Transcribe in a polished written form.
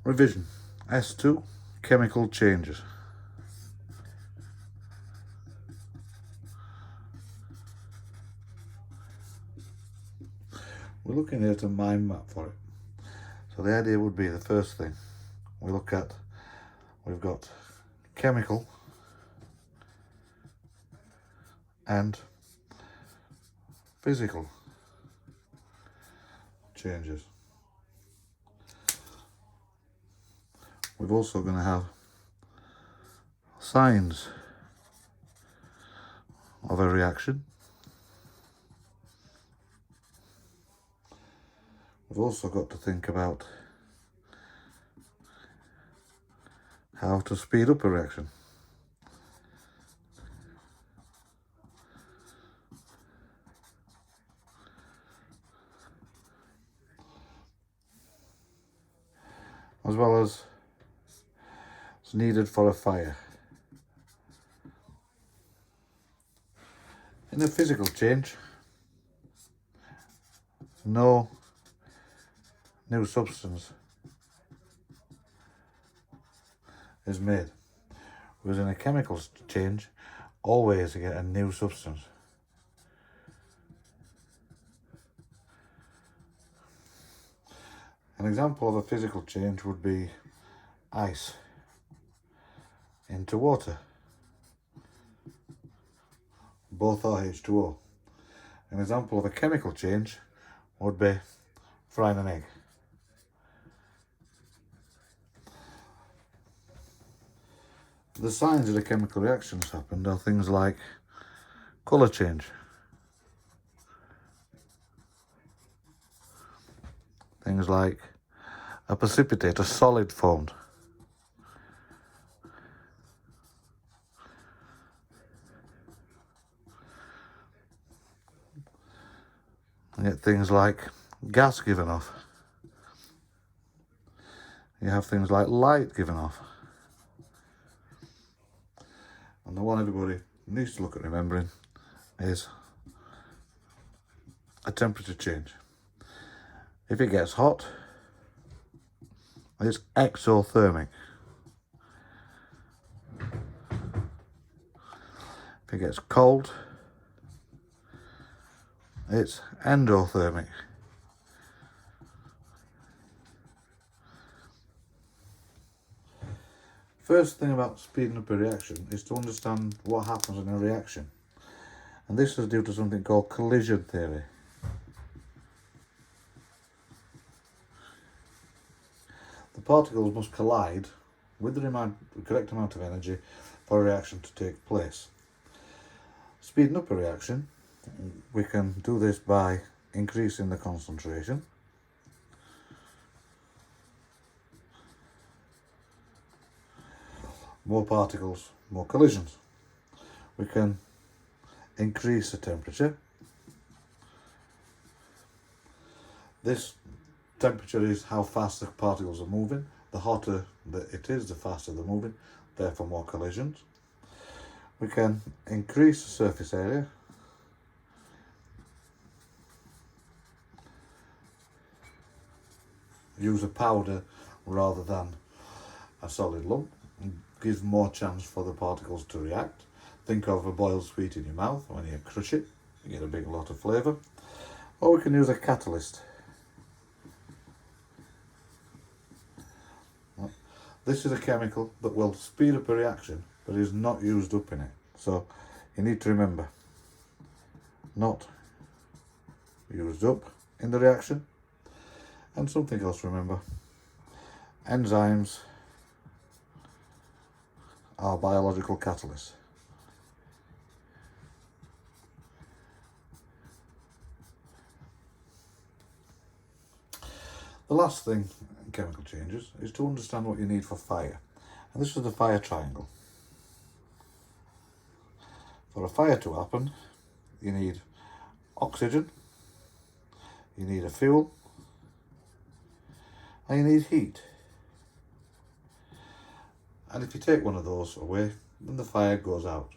Revision. S2, chemical changes. We're looking at a mind map for it. So the idea would be, the first thing we look at, we've got chemical and physical changes. We're also going to have signs of a reaction. We've also got to think about how to speed up a reaction. As well as it's needed for a fire. In a physical change, no new substance is made. Whereas in a chemical change, always you get a new substance. An example of a physical change would be ice into water. Both are H2O. An example of a chemical change would be frying an egg. The signs that a chemical reaction's happened are things like colour change, things like a precipitate, a solid formed, you get things like gas given off, you have things like light given off. And the one everybody needs to look at remembering is a temperature change. If it gets hot, it's exothermic. If it gets cold, it's endothermic. First thing about speeding up a reaction is to understand what happens in a reaction. And this is due to something called collision theory. The particles must collide with the correct amount of energy for a reaction to take place. Speeding up a reaction, we can do this by increasing the concentration. More particles, more collisions. We can increase the temperature. This temperature is how fast the particles are moving. The hotter it is, the faster they're moving, therefore more collisions. We can increase the surface area. Use a powder rather than a solid lump. Gives more chance for the particles to react. Think of a boiled sweet in your mouth. When you crush it, you get a big lot of flavour. Or we can use a catalyst. This is a chemical that will speed up a reaction, but is not used up in it. So you need to remember, not used up in the reaction. And something else to remember, enzymes are biological catalysts. The last thing in chemical changes is to understand what you need for fire. And this is the fire triangle. For a fire to happen, you need oxygen, you need a fuel, and you need heat. And if you take one of those away, then the fire goes out.